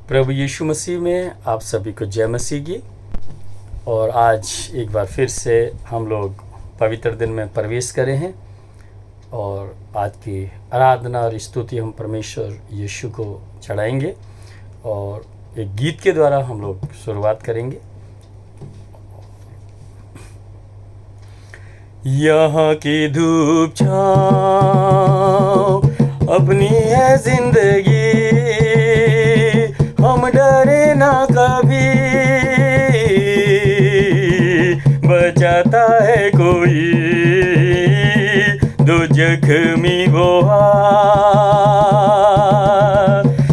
प्रभु यीशु मसीह में आप सभी को जय मसीह की। और आज एक बार फिर से हम लोग पवित्र दिन में प्रवेश करे हैं और आज की आराधना और स्तुति हम परमेश्वर यीशु को चढ़ाएंगे और एक गीत के द्वारा हम लोग शुरुआत करेंगे। यहाँ की धूप छाँव अपनी है जिंदगी, हम डरे ना कभी, बचाता है कोई दो जख्मी वो हाथ,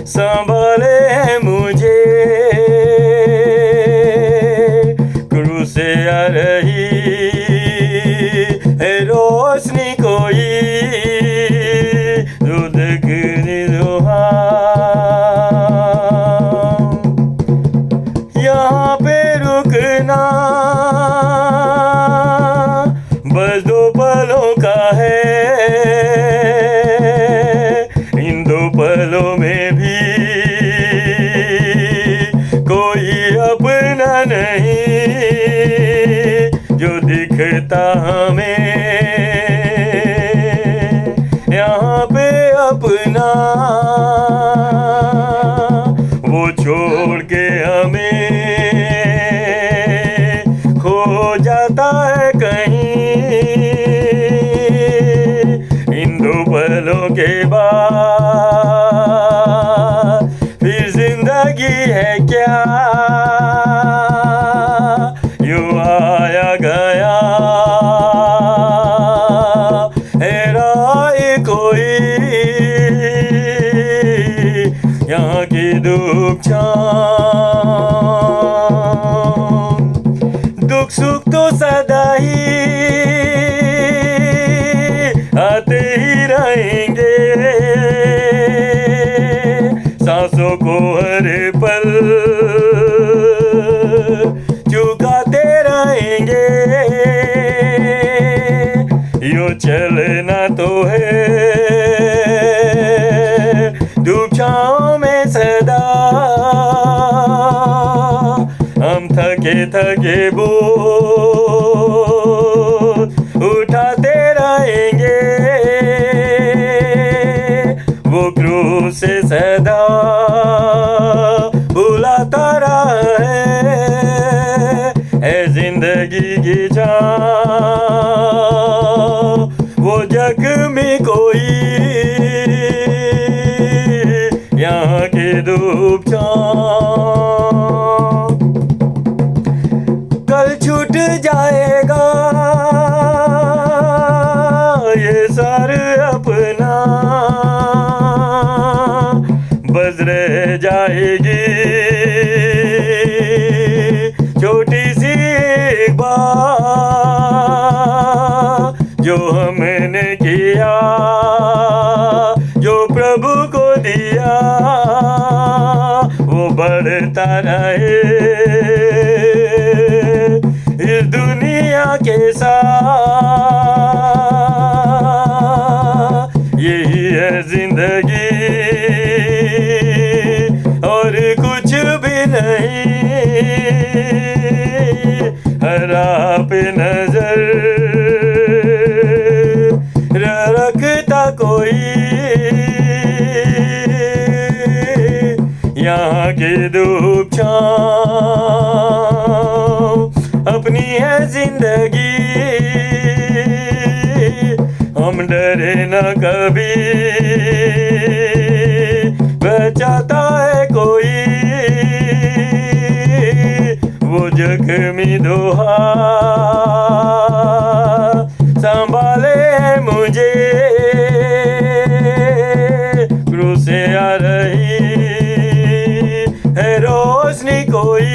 संभाले है मुझे क्रूस से आ रही है रोशनी कोई यहाँ पे रुकना बस दो पलों का है, इन दो पलों में भी कोई अपना नहीं जो दिखता हमें यहाँ पे अपना, वो छोड़ के हमें खो जाता है कहीं, इन दो पलों के बाद फिर जिंदगी है क्या, यूं आया गया है राह कोई, यहाँ की धूप छाँव, दुख सुख तो सदा ही आते ही रहेंगे, सांसों को हर पल झुकाते रहेंगे, यूं चलना तो है धूप छाँव में सदा, हम थके थके बोझ उठाते रहेंगे, वो क्रूस से सदा बुलाता रहा है जिंदगी की छाँव, वो जख्मी कोई यहाँ की धूप छाँव, कल छूट जाएगा ये सर अपना, बस रह जाएगी छोटी सी एक बात जो हमने किया, जो प्रभु को दिया वो बढ़ता रहे इस दुनिया के साथ, यही है जिंदगी और कुछ भी नहीं, हर पे नजर रखता कोई, यहाँ की धूप छाँव अपनी है जिंदगी, हम डरे न कभी, बचाता है कोई वो जख्मी दो हाथ, संभाले है मुझे क्रूस से आ रही है रोशनी कोई।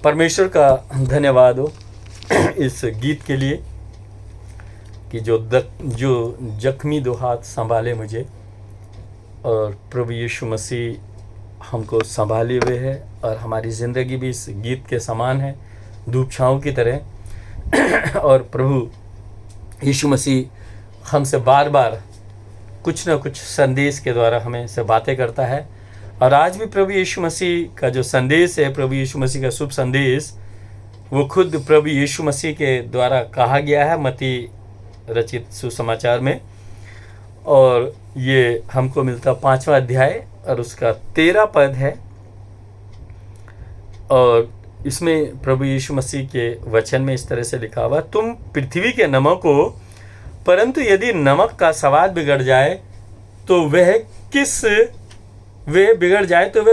परमेश्वर का धन्यवाद हो इस गीत के लिए कि जो जख्मी दो हाथ संभाले मुझे, और प्रभु यीशु मसीह हमको संभाले हुए है और हमारी ज़िंदगी भी इस गीत के समान है, धूप छाँव की तरह। और प्रभु यीशु मसीह हमसे बार बार कुछ ना कुछ संदेश के द्वारा हमें से बातें करता है। और आज भी प्रभु यीशु मसीह का जो संदेश है, प्रभु यीशु मसीह का शुभ संदेश, वो खुद प्रभु यीशु मसीह के द्वारा कहा गया है मत्ती रचित सुसमाचार में। और ये हमको मिलता 5वां अध्याय और उसका 13 पद है। और इसमें प्रभु यीशु मसीह के वचन में इस तरह से लिखा हुआ, तुम पृथ्वी के नमक हो, परंतु यदि नमक का स्वाद बिगड़ जाए तो वह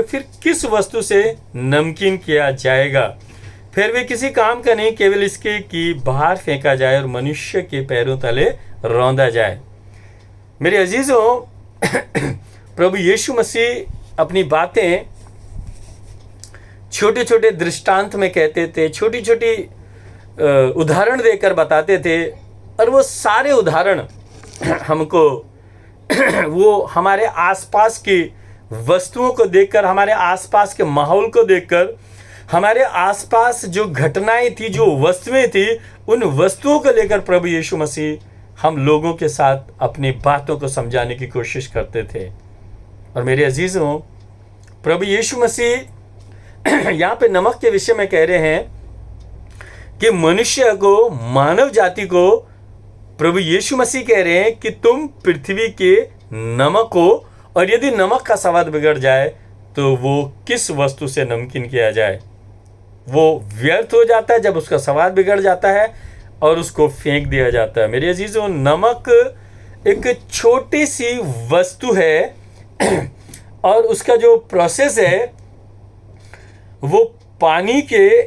फिर किस वस्तु से नमकीन किया जाएगा। फिर वे किसी काम का नहीं, केवल इसके कि बाहर फेंका जाए और मनुष्य के पैरों तले रौंदा जाए। मेरे अजीजों, प्रभु यीशु मसीह अपनी बातें छोटे छोटे दृष्टांत में कहते थे, छोटी छोटी उदाहरण देकर बताते थे। और वो सारे उदाहरण हमको वो हमारे आसपास की वस्तुओं को देखकर, हमारे आसपास के माहौल को देखकर, हमारे आसपास जो घटनाएं थी, जो वस्तुएं थी, उन वस्तुओं को लेकर प्रभु यीशु मसीह हम लोगों के साथ अपनी बातों को समझाने की कोशिश करते थे। और मेरे अजीजों, प्रभु यीशु मसीह यहाँ पे नमक के विषय में कह रहे हैं कि मनुष्य को, मानव जाति को प्रभु यीशु मसीह कह रहे हैं कि तुम पृथ्वी के नमक हो, और यदि नमक का स्वाद बिगड़ जाए तो वो किस वस्तु से नमकीन किया जाए। वो व्यर्थ हो जाता है जब उसका स्वाद बिगड़ जाता है और उसको फेंक दिया जाता है। मेरे अजीजों, नमक एक छोटी सी वस्तु है और उसका जो प्रोसेस है वो पानी के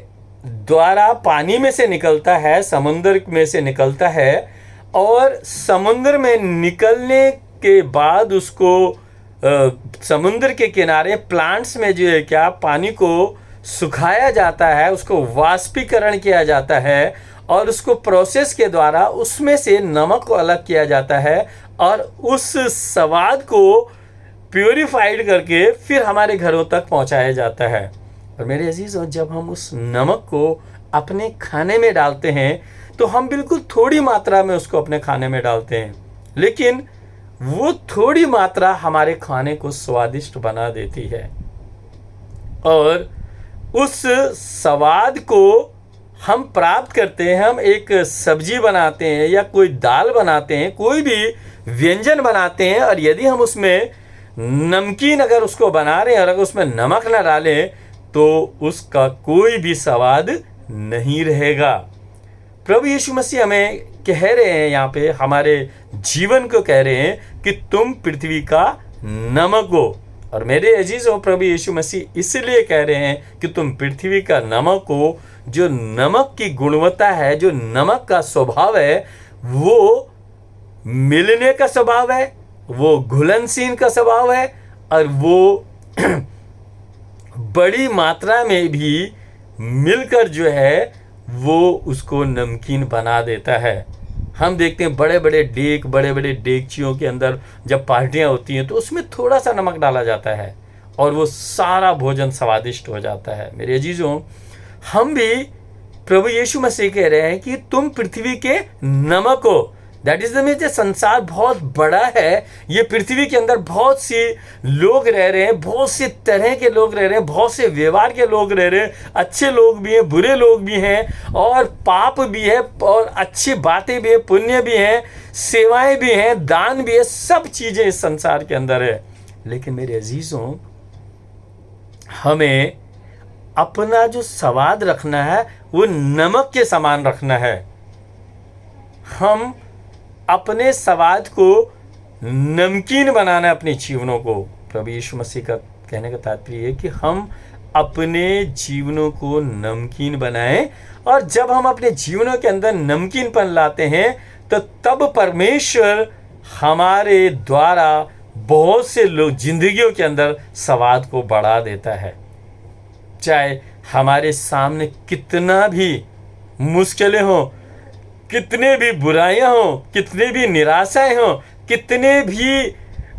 द्वारा, पानी में से निकलता है, समुद्र में से निकलता है। और समुद्र में निकलने के बाद उसको समुद्र के किनारे प्लांट्स में जो है क्या, पानी को सुखाया जाता है, उसको वाष्पीकरण किया जाता है और उसको प्रोसेस के द्वारा उसमें से नमक को अलग किया जाता है और उस स्वाद को प्योरीफाइड करके फिर हमारे घरों तक पहुंचाया जाता है। और मेरे अजीजों, जब हम उस नमक को अपने खाने में डालते हैं तो हम बिल्कुल थोड़ी मात्रा में उसको अपने खाने में डालते हैं, लेकिन वो थोड़ी मात्रा हमारे खाने को स्वादिष्ट बना देती है। और उस स्वाद को हम प्राप्त करते हैं, हम एक सब्जी बनाते हैं या कोई दाल बनाते हैं, कोई भी व्यंजन बनाते हैं, और यदि हम उसमें नमकीन अगर उसको बना रहे हैं और अगर उसमें नमक ना डालें तो उसका कोई भी स्वाद नहीं रहेगा। प्रभु यीशु मसीह हमें कह रहे हैं, यहाँ पे हमारे जीवन को कह रहे हैं कि तुम पृथ्वी का नमक हो। और मेरे अजीजों, प्रभु यीशु मसीह इसलिए कह रहे हैं कि तुम पृथ्वी का नमक हो। जो नमक की गुणवत्ता है, जो नमक का स्वभाव है, वो मिलने का स्वभाव है, वो घुलनशील का स्वभाव है, और वो बड़ी मात्रा में भी मिलकर जो है वो उसको नमकीन बना देता है। हम देखते हैं बड़े बड़े डेगचियों के अंदर जब पार्टियां होती हैं तो उसमें थोड़ा सा नमक डाला जाता है और वो सारा भोजन स्वादिष्ट हो जाता है। मेरे अजीजों, हम भी प्रभु यीशु मसीह कह रहे हैं कि तुम पृथ्वी के नमक हो। दैट इज द मीन, संसार बहुत बड़ा है, ये पृथ्वी के अंदर बहुत से लोग रह रहे हैं, बहुत से तरह के लोग रह रहे हैं, बहुत से व्यवहार के लोग रह रहे हैं, अच्छे लोग भी हैं, बुरे लोग भी हैं, और पाप भी है और अच्छी बातें भी हैं, पुण्य भी हैं, सेवाएं भी हैं, दान भी है, सब चीजें इस संसार के अंदर है। लेकिन मेरे अजीजों, हमें अपना जो स्वाद रखना है वो नमक के समान रखना है। हम अपने स्वाद को नमकीन बनाना है अपने जीवनों को। प्रभु यीशु मसीह का कहने का तात्पर्य है कि हम अपने जीवनों को नमकीन बनाएं, और जब हम अपने जीवनों के अंदर नमकीनपन लाते हैं तो तब परमेश्वर हमारे द्वारा बहुत से लोग जिंदगियों के अंदर स्वाद को बढ़ा देता है। चाहे हमारे सामने कितना भी मुश्किलें हों, कितने भी बुराइयां हों, कितने भी निराशाएं हों, कितने भी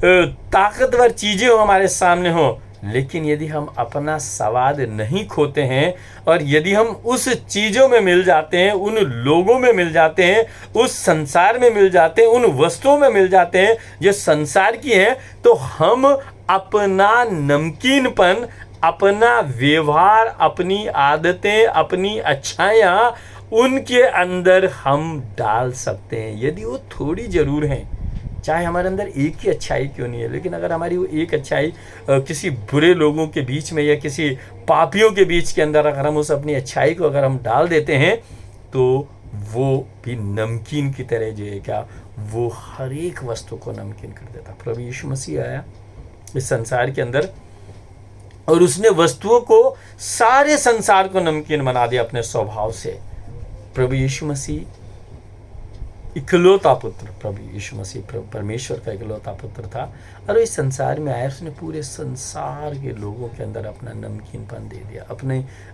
ताकतवर चीज़ें हों हमारे सामने हों, लेकिन यदि हम अपना स्वाद नहीं खोते हैं और यदि हम उस चीज़ों में मिल जाते हैं, उन लोगों में मिल जाते हैं, उस संसार में मिल जाते हैं, उन वस्तुओं में मिल जाते हैं जो संसार की हैं, तो हम अपना नमकीनपन, अपना व्यवहार, अपनी आदतें, अपनी अच्छाइयाँ उनके अंदर हम डाल सकते हैं, यदि वो थोड़ी ज़रूर हैं। चाहे हमारे अंदर एक ही अच्छाई क्यों नहीं है, लेकिन अगर हमारी वो एक अच्छाई किसी बुरे लोगों के बीच में या किसी पापियों के बीच के अंदर अगर हम उस अपनी अच्छाई को अगर हम डाल देते हैं, तो वो भी नमकीन की तरह जो है क्या, वो हर एक वस्तु को नमकीन कर देता। प्रभु यीशु मसीह आया इस संसार के अंदर और उसने वस्तुओं को, सारे संसार को नमकीन बना दिया अपने स्वभाव से। प्रभु यीशु मसीह इकलौता पुत्र, प्रभु यीशु मसीह परमेश्वर का इकलौता पुत्र था और इस संसार में आया, उसने पूरे संसार के लोगों के अंदर अपना नमकीनपन दे दिया,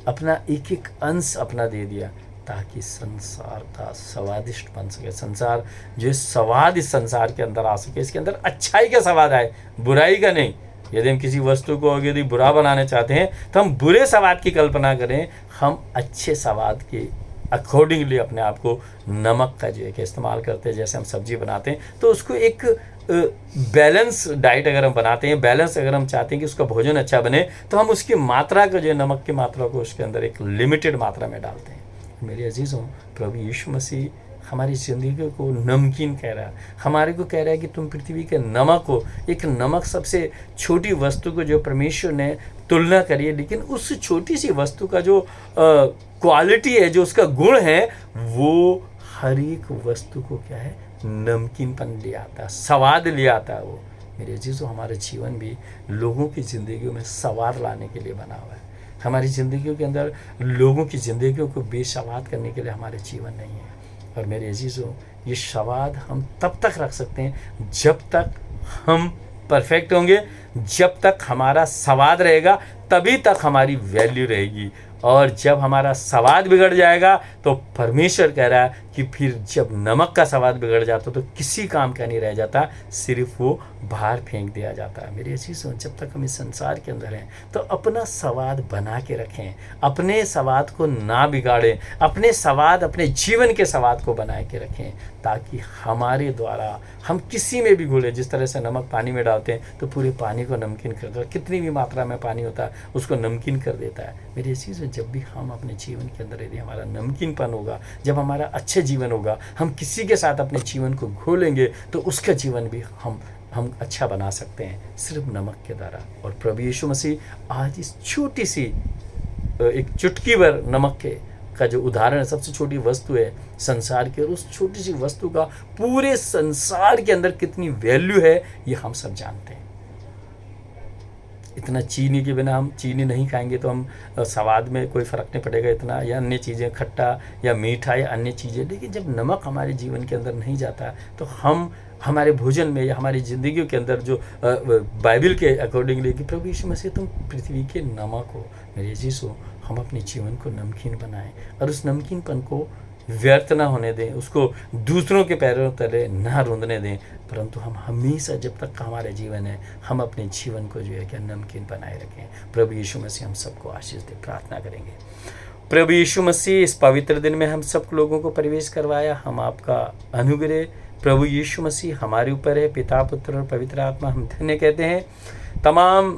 अपना एक एक अंश अपना दे दिया, ताकि संसार का स्वादिष्ट बन सके। संसार जो स्वाद इस संसार के अंदर आ सके, इसके अंदर अच्छाई का स्वाद आए, बुराई का नहीं। यदि हम किसी वस्तु को यदि बुरा बनाना चाहते हैं तो हम बुरे स्वाद की कल्पना करें, हम अच्छे स्वाद के अकॉर्डिंगली अपने आप को नमक का जो है कि इस्तेमाल करते हैं। जैसे हम सब्जी बनाते हैं तो उसको एक बैलेंस डाइट अगर हम बनाते हैं, बैलेंस अगर हम चाहते हैं कि उसका भोजन अच्छा बने, तो हम उसकी मात्रा को जो है, नमक की मात्रा को उसके अंदर एक लिमिटेड मात्रा में डालते हैं। मेरे अजीज़ों, प्रभु यीशु मसीह हमारी ज़िंदगी को नमकीन कह रहा है, हमारे को कह रहा है कि तुम पृथ्वी के नमक हो। एक नमक सबसे छोटी वस्तु को जो परमेश्वर ने तुलना करी है, लेकिन उस छोटी सी वस्तु का जो क्वालिटी है, जो उसका गुण है, वो हर एक वस्तु को क्या है, नमकीनपन ले आता है, स्वाद ले आता है वो। मेरे अजीज़ों, हमारा जीवन भी लोगों की ज़िंदगियों में स्वाद लाने के लिए बना हुआ है। हमारी ज़िंदगियों के अंदर लोगों की ज़िंदगियों को बेस्वाद करने के लिए हमारे जीवन नहीं है। और मेरे अजीज़ों, ये स्वाद हम तब तक रख सकते हैं जब तक हम परफेक्ट होंगे, जब तक हमारा स्वाद रहेगा तभी तक हमारी वैल्यू रहेगी। और जब हमारा स्वाद बिगड़ जाएगा तो परमेश्वर कह रहा है कि फिर जब नमक का स्वाद बिगड़ जाता तो किसी काम का नहीं रह जाता, सिर्फ वो बाहर फेंक दिया जाता है। मेरे अजीज़ों, जब तक हम इस संसार के अंदर हैं तो अपना स्वाद बना के रखें, अपने स्वाद को ना बिगाड़ें, अपने स्वाद, अपने जीवन के स्वाद को बना के रखें, ताकि हमारे द्वारा हम किसी में भी घुले। जिस तरह से नमक पानी में डालते हैं तो पूरे पानी को नमकीन कर देता है, कितनी भी मात्रा में पानी होता है उसको नमकीन कर देता है। मेरे अजीज़ों, जब भी हम अपने जीवन के अंदर यदि हमारा नमकीनपन होगा, जब हमारा अच्छे जीवन होगा, हम किसी के साथ अपने जीवन को घोलेंगे तो उसका जीवन भी हम अच्छा बना सकते हैं, सिर्फ नमक के द्वारा। और प्रभु यीशु मसीह आज इस छोटी सी एक चुटकी भर नमक का जो उदाहरण है, सबसे छोटी वस्तु है संसार की, और उस छोटी सी वस्तु का पूरे संसार के अंदर कितनी वैल्यू है ये हम सब जानते हैं। इतना चीनी के बिना हम चीनी नहीं खाएंगे तो हम स्वाद में कोई फ़र्क नहीं पड़ेगा इतना, या अन्य चीज़ें खट्टा या मीठा या अन्य चीज़ें, लेकिन जब नमक हमारे जीवन के अंदर नहीं जाता तो हम हमारे भोजन में या हमारी ज़िंदगी के अंदर जो बाइबल के अकॉर्डिंगली कि प्रभु यीशु मसीह तुम पृथ्वी के नमक हो, मेरे यीशु, हम अपने जीवन को नमकीन बनाएं और उस नमकीनपन को व्यर्थ ना होने दें, उसको दूसरों के पैरों तले ना रूंधने दें, परंतु हम हमेशा जब तक हमारा जीवन है हम अपने जीवन को जो है क्या नमकीन बनाए रखें। प्रभु यीशु मसीह हम सबको आशीष दे। प्रार्थना करेंगे। प्रभु यीशु मसीह, इस पवित्र दिन में हम सब लोगों को प्रवेश करवाया, हम आपका अनुग्रह प्रभु यीशु मसीह हमारे ऊपर है। पिता, पुत्र और पवित्र आत्मा हम धन्य कहते हैं। तमाम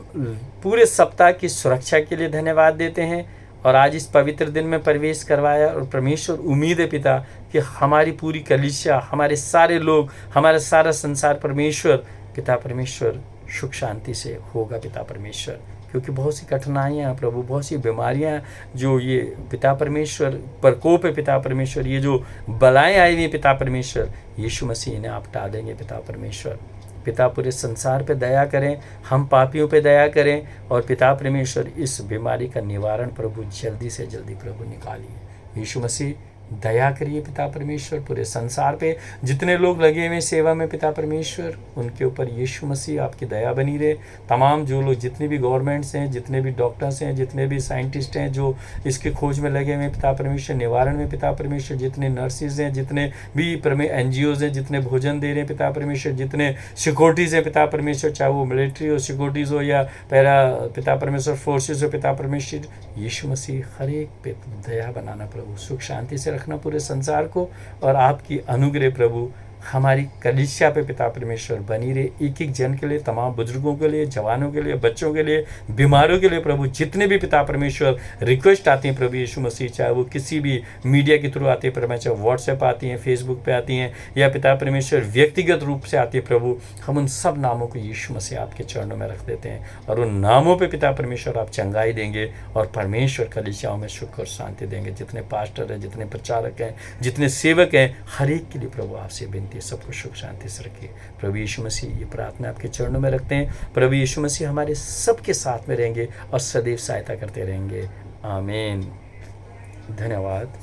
पूरे सप्ताह की सुरक्षा के लिए धन्यवाद देते हैं और आज इस पवित्र दिन में प्रवेश करवाया। और परमेश्वर, उम्मीद है पिता कि हमारी पूरी कलीसिया, हमारे सारे लोग, हमारा सारा संसार परमेश्वर, पिता परमेश्वर सुख शांति से होगा पिता परमेश्वर, क्योंकि बहुत सी कठिनाइयाँ प्रभु, बहुत सी बीमारियाँ जो ये पिता परमेश्वर प्रकोप है पिता परमेश्वर, ये जो बलाएँ आई हुई पिता परमेश्वर, यीशु मसीह इन्हें आप हटा देंगे पिता परमेश्वर। पिता पूरे संसार पे दया करें, हम पापियों पे दया करें और पिता परमेश्वर इस बीमारी का निवारण प्रभु जल्दी से जल्दी प्रभु निकालिए। यीशु मसीह दया करिए पिता परमेश्वर, पूरे संसार पे जितने लोग लगे हुए सेवा में पिता परमेश्वर, उनके ऊपर यीशु मसीह आपकी दया बनी रहे। तमाम जो लोग, जितने भी गवर्नमेंट्स हैं, जितने भी डॉक्टर्स हैं, जितने भी साइंटिस्ट हैं जो इसके खोज में लगे हुए हैं पिता परमेश्वर, निवारण में पिता परमेश्वर, जितने नर्सिस हैं, जितने भी NGOs हैं, जितने भोजन दे रहे हैं पिता परमेश्वर, जितने सिक्योरिटीज़ हैं पिता परमेश्वर, चाहे वो मिलिट्री हो, सिक्योरिटीज़ हो या पैरा पिता परमेश्वर फोर्सेस हो पिता परमेश्वर, यीशु मसीह हर एक पे दया बनाना प्रभु, सुख शांति से रखना पूरे संसार को, और आपकी अनुग्रह प्रभु हमारी कलीसिया पे पिता परमेश्वर बनी रहे, एक एक जन के लिए, तमाम बुजुर्गों के लिए, जवानों के लिए, बच्चों के लिए, बीमारों के लिए प्रभु, जितने भी पिता परमेश्वर रिक्वेस्ट आती हैं प्रभु यीशु मसीह, चाहे वो किसी भी मीडिया के थ्रू आती है परमेश्वर, व्हाट्सएप आती हैं, फेसबुक पे आती हैं, या पिता परमेश्वर व्यक्तिगत रूप से आती है प्रभु, हम उन सब नामों को यीशु मसीह आपके चरणों में रख देते हैं, और उन नामों पर पिता परमेश्वर आप चंगाई देंगे, और परमेश्वर कलीसियाओं में सुख और शांति देंगे। जितने पास्टर हैं, जितने प्रचारक हैं, जितने सेवक हैं, हर एक के लिए प्रभु आपसे सबको सुख शांति से रखिए। प्रभु यीशु मसीह ये प्रार्थना आपके चरणों में रखते हैं। प्रभु यीशु मसीह हमारे सबके साथ में रहेंगे और सदैव सहायता करते रहेंगे। आमीन। धन्यवाद।